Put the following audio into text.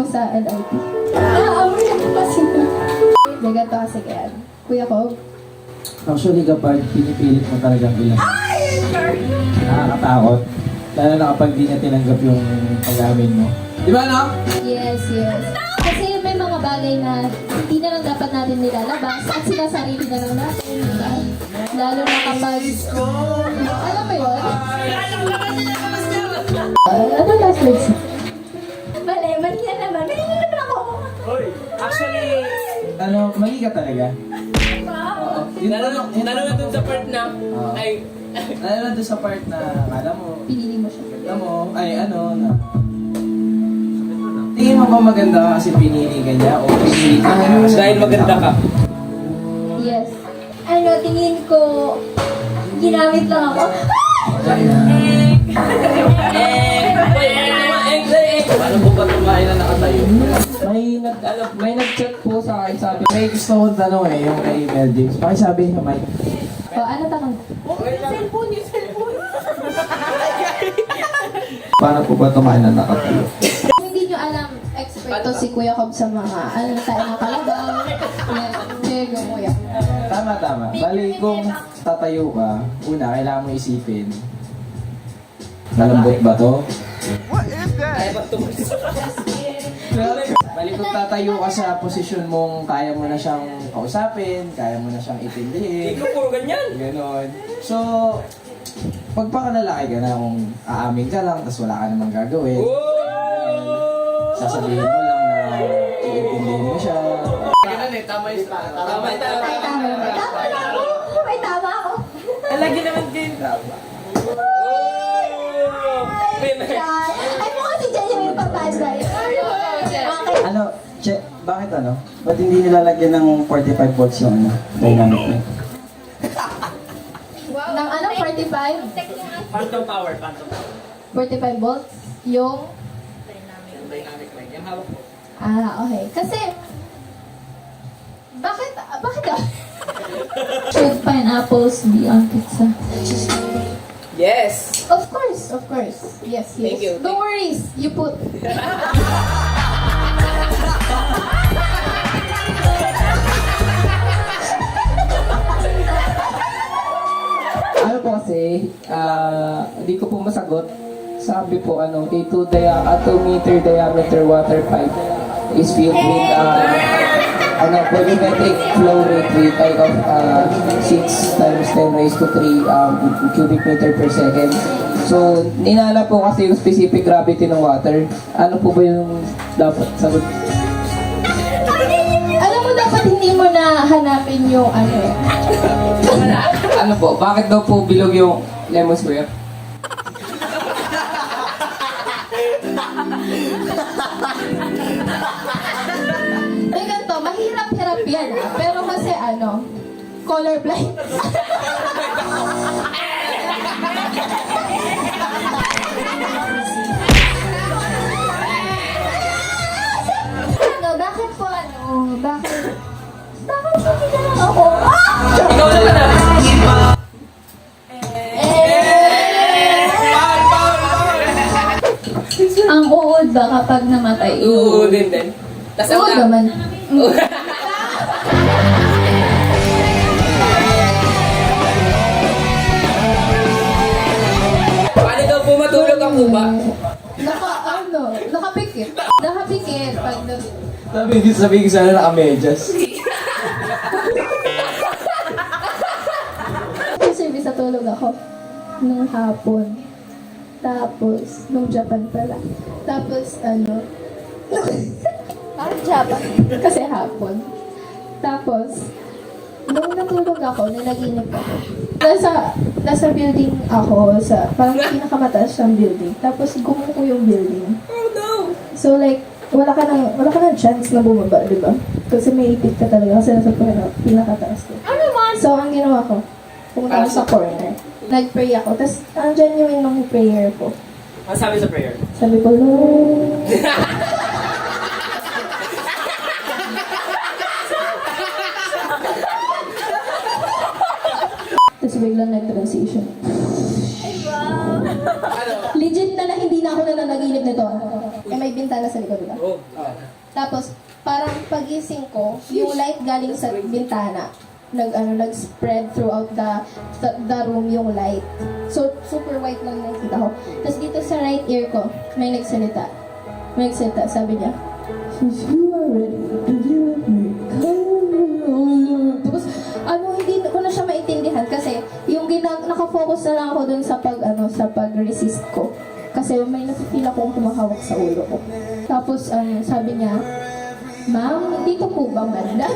sa LRT. Amoy na po kasi na. Ganito kasi kaya. Kuya ko, Actually, kapag pinipilit mo talagang ilan, nakakatakot. Lalo na kapag di niya tinanggap yung pag-amin mo. Di ba, no? yes. Kasi may mga bagay na hindi na lang dapat natin nilalabas at sinasarili na lang natin, diba? Lalo na kapag, alam mo yun? Ano last words? Mali yan naman. Mali naman ako. Actually, Mali ka talaga. lalo na dun sa part na, ay, Lalo na doon sa part na, kala mo, Pinili mo siya. kala mo, na, tingin mo ba maganda ka kasi pinili ka niya o pinili ka niya kasi dahil maganda ka. Yes. Tingin ko, ginamit lang ako. Paano po ba tumain na nakatayo? May nag-chat po sa akin, sabi, May gusto kong tanong yung kay Mel James. Pakisabi niya, Mike. Ano tanong? Paano po ba tumain na nakatayo? Kung hindi nyo alam, expert to si Kuya Cobb sa mga tayo ng kalabaw. Diego, Kuya. Tama. Bali, kung tatayo ka, una, kailangan mo isipin, nalambot ba to? Kaya ba tumalis? Bali, kung tatayo ka sa posisyon mong kaya mo na siyang kausapin, kaya mo na siyang itindihin, Ikaw puro ganyan. ganon. So, pagpakalalaki ka na kung aamin ka lang, tapos wala ka namang gagawin, sasabihin mo lang na iintindihin mo siya. Ganun eh, tama yung tama. May tama ako. Lagi naman din. Ay, mukha si Jenny may papanday. Bakit Ba't hindi nilalagyan ng 45 volts yung dynamic niya? Nang 45? Phantom power. 45 volts? Yung? Dynamic range. Yung hawak mo. Okay. Kasi, bakit Should pineapples be on pizza? Yes! Of course. Yes. Thank you. Don't worry, you put. ano po kasi, hindi ko po masagot. Sabi po, K2 atometer diameter water pipe is filled with, volumetric flow rate of 6 times 10 raised to 3 cubic meter per second. So, ninala po kasi yung specific gravity ng water. Ano po ba yung dapat sagot? Alam mo, dapat hindi mo na hanapin yung Ano po? Bakit daw po bilog yung lemon square? May ganito, mahirap-hirap yan Pero kasi colorblind. Bakit po bakit hindi na lang ako? Ikaw na lang. Ang uod ba kapag namatay? Oo, din. Tas Uod naman. Paano daw po matulog ang kuba? Nakapikit. Nakapikit. Sabi ko sana naka-medyas. Kasi bisa tulog ako nung hapon. Tapos, nung Japan pala. Tapos, parang Japan. Kasi hapon. Tapos, nung natulog ako, nanaginip ako. Nasa building ako, parang pinakamataas siyang building. Tapos, gumuko yung building. Oh no! So, like, wala ka ng chance na bumaba, di ba? Kasi may ipit ka talaga kasi nasa pinakataas ko. Ano man? So, ang ginawa ko, pumunta ako sa corner. Nag-pray ako. Tapos, ang genuine ng prayer ko. Ano sabi sa prayer? Sabi ko, Lord. Tapos biglang nag-transition. Ay, wow! Ano? Legit na hindi na ako nananaginip nito. Eh, may bintana sa likod, diba? Oh. Tapos, parang pagising ko, yung light galing sa bintana, nag-spread throughout the room yung light. So, super white lang nakita ko. Tapos dito sa right ear ko, may nagsalita. Sabi niya, "Since you are ready, did you let me come?" Tapos, hindi ko na siya maintindihan kasi yung nakafocus na lang ako dun sa sa pag-resist ko. Kasi may napipila akong kumahawak sa ulo ko. Tapos, sabi niya, "Ma'am, dito po ba banda?"